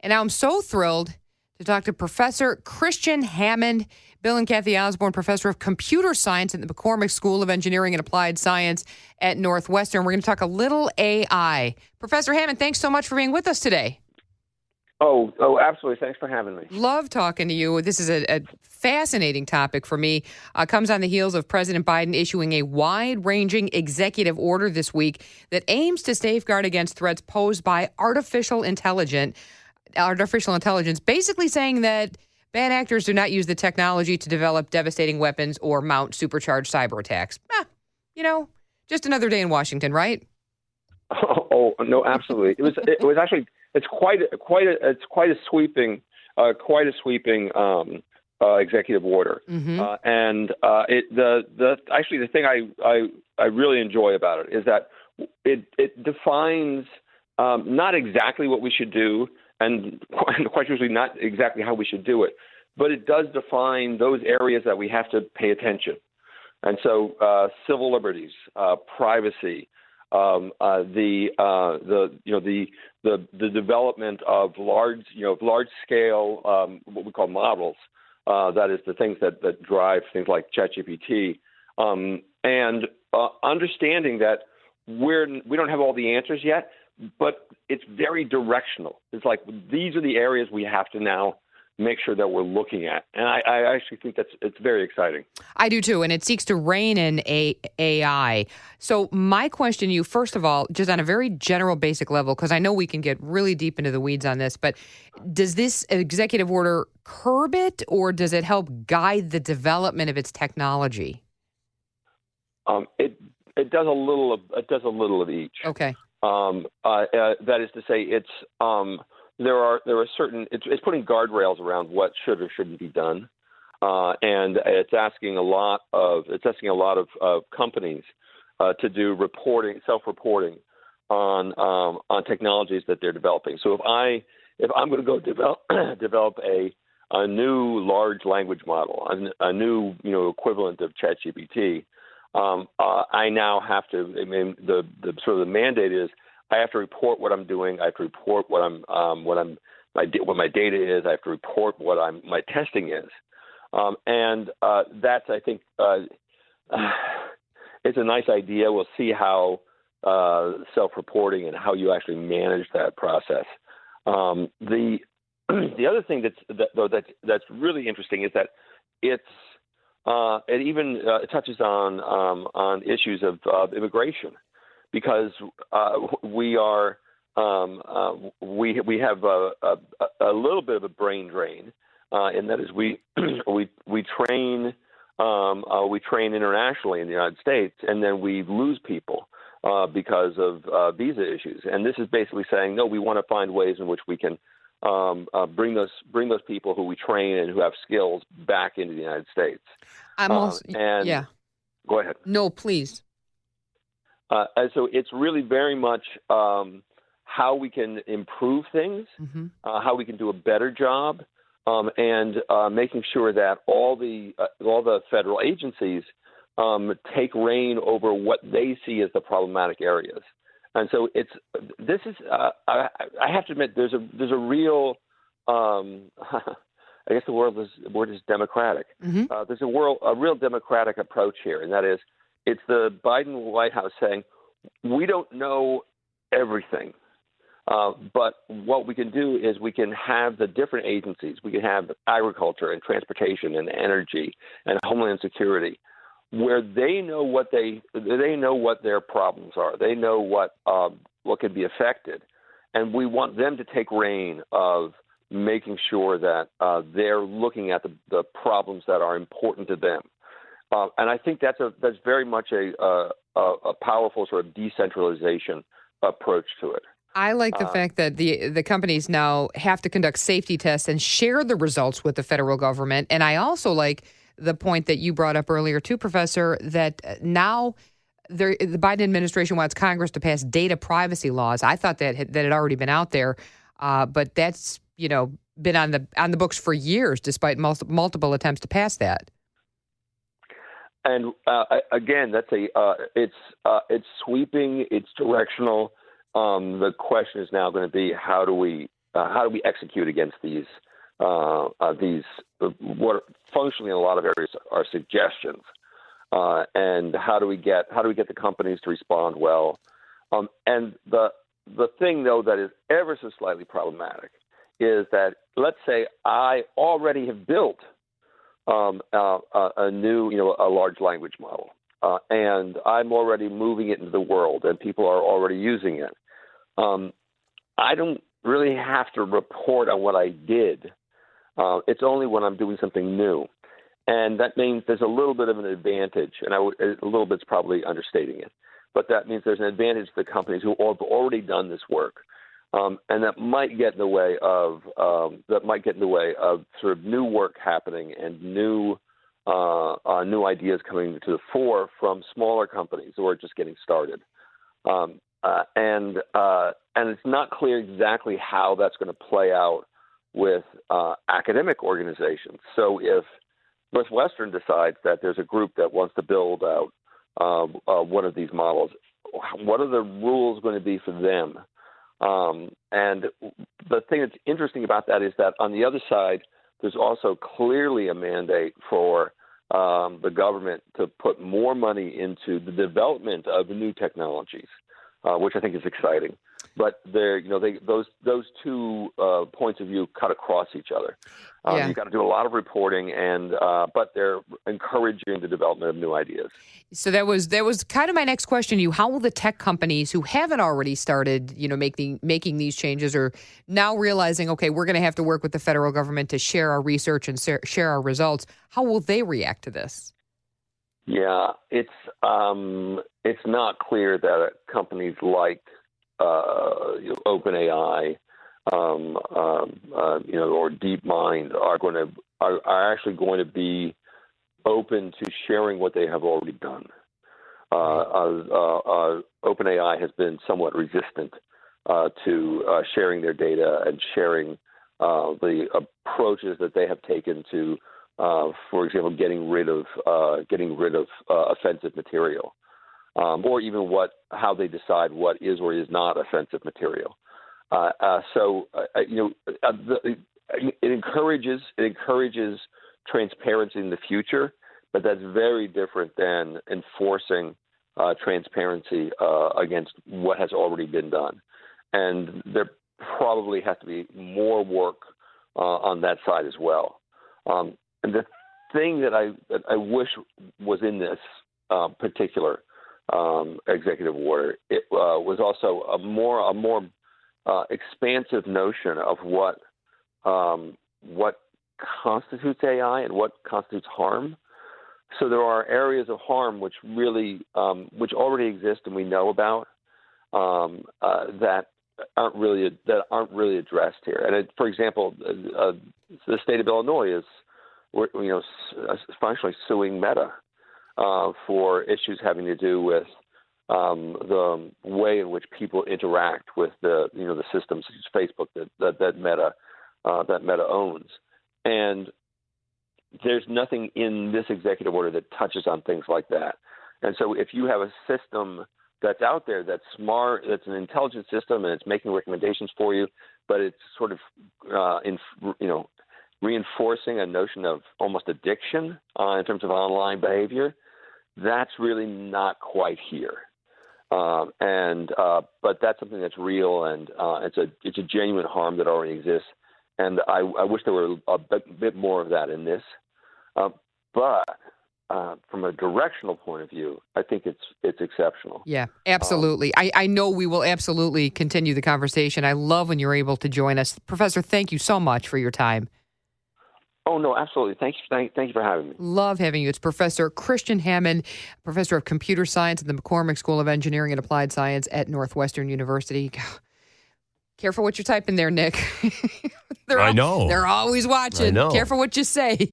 And now I'm so thrilled to talk to Professor Kristian Hammond, Bill and Cathy Osborn, Professor of Computer Science at the McCormick School of Engineering and Applied Science at Northwestern. We're going to talk a little AI. Professor Hammond, thanks so much for being with us today. Oh, absolutely. Thanks for having me. Love talking to you. This is a fascinating topic for me. Comes on the heels of President Biden issuing a wide-ranging executive order this week that aims to safeguard against threats posed by artificial intelligence, basically saying that bad actors do not use the technology to develop devastating weapons or mount supercharged cyber attacks. Just another day in Washington, right? Oh no, absolutely. It was actually. It's quite a sweeping executive order, and the thing I really enjoy about it is that it defines not exactly what we should do, and quite usually not exactly how we should do it, but it does define those areas that we have to pay attention, and so civil liberties, privacy. The development of large scale what we call models, that is the things that drive things like ChatGPT, and understanding that we don't have all the answers yet, but it's very directional. It's like these are the areas we have to now make sure that we're looking at. And I actually think it's very exciting. I do too, and it seeks to rein in AI. So my question to you, first of all, just on a very general basic level, because I know we can get really deep into the weeds on this, but does this executive order curb it, or does it help guide the development of its technology? It does a little of each. Okay. That is to say, it's there are certain. It's putting guardrails around what should or shouldn't be done, and it's asking a lot of companies to do self-reporting on technologies that they're developing. So if I'm going to go develop a new large language model, a new equivalent of ChatGPT, I now have to. I mean, the mandate is I have to report what I'm doing. I have to report what my data is. I have to report what my testing is, and that's I think it's a nice idea. We'll see how self-reporting and how you actually manage that process. The other thing that's really interesting is that it even touches on issues of immigration. Because we have a little bit of a brain drain, and that is we train internationally in the United States, and then we lose people because of visa issues. And this is basically saying, no, we want to find ways in which we can bring those people who we train and who have skills back into the United States. Yeah. Go ahead. No, please. And so it's really very much how we can improve things, how we can do a better job, and making sure that all the federal agencies take reign over what they see as the problematic areas. And so I have to admit there's a real I guess the word is democratic. There's a real democratic approach here, and that is. It's the Biden White House saying, we don't know everything, but what we can do is we can have the different agencies. We can have agriculture and transportation and energy and homeland security, where they know what their problems are. They know what can be affected, and we want them to take reign of making sure that they're looking at the problems that are important to them. And I think that's very much a powerful sort of decentralization approach to it. I like the fact that the companies now have to conduct safety tests and share the results with the federal government. And I also like the point that you brought up earlier too, Professor, that now the Biden administration wants Congress to pass data privacy laws. I thought that had already been out there, but that's been on the books for years, despite multiple attempts to pass that. And again, that's it's sweeping, it's directional. The question is now going to be how do we how do we execute against these what functionally in a lot of areas are suggestions, and how do we get the companies to respond well? And the thing though that is ever so slightly problematic is that, let's say I already have built a new, a large language model, and I'm already moving it into the world, and people are already using it. I don't really have to report on what I did. It's only when I'm doing something new, and that means there's a little bit of an advantage, and a little bit's probably understating it, but that means there's an advantage to the companies who have already done this work. And that might get in the way of sort of new work happening and new ideas coming to the fore from smaller companies who are just getting started. And it's not clear exactly how that's going to play out with academic organizations. So if Northwestern decides that there's a group that wants to build out one of these models, what are the rules going to be for them? And the thing that's interesting about that is that on the other side, there's also clearly a mandate for the government to put more money into the development of new technologies, which I think is exciting. But those two points of view cut across each other. You've got to do a lot of reporting, but they're encouraging the development of new ideas. So that was kind of my next question to you. How will the tech companies who haven't already started, making these changes, or now realizing, okay, we're going to have to work with the federal government to share our research and share our results, how will they react to this? Yeah, it's not clear that companies like OpenAI, or DeepMind are actually going to be open to sharing what they have already done. OpenAI has been somewhat resistant to sharing their data and sharing the approaches that they have taken to, for example, getting rid of offensive material. Or even how they decide what is or is not offensive material. It encourages transparency in the future, but that's very different than enforcing transparency against what has already been done. And there probably has to be more work on that side as well. And the thing that I wish was in this particular executive order, it was also a more expansive notion of what constitutes AI and what constitutes harm. So there are areas of harm which already exist and we know about that aren't really addressed here. And for example, the state of Illinois is functionally suing Meta for issues having to do with the way in which people interact with the systems such as Facebook that Meta owns. And there's nothing in this executive order that touches on things like that. And so if you have a system that's out there that's smart, that's an intelligent system, and it's making recommendations for you, but it's sort of reinforcing a notion of almost addiction in terms of online behavior, that's really not quite here. But that's something that's real, and it's a genuine harm that already exists. And I wish there were a bit more of that in this. But from a directional point of view, I think it's exceptional. Yeah, absolutely. I know we will absolutely continue the conversation. I love when you're able to join us. Professor, thank you so much for your time. Oh, no, absolutely. Thank you for having me. Love having you. It's Professor Kristian Hammond, Professor of Computer Science at the McCormick School of Engineering and Applied Science at Northwestern University. Careful what you're typing there, Nick. I know. They're always watching. I know. Careful what you say.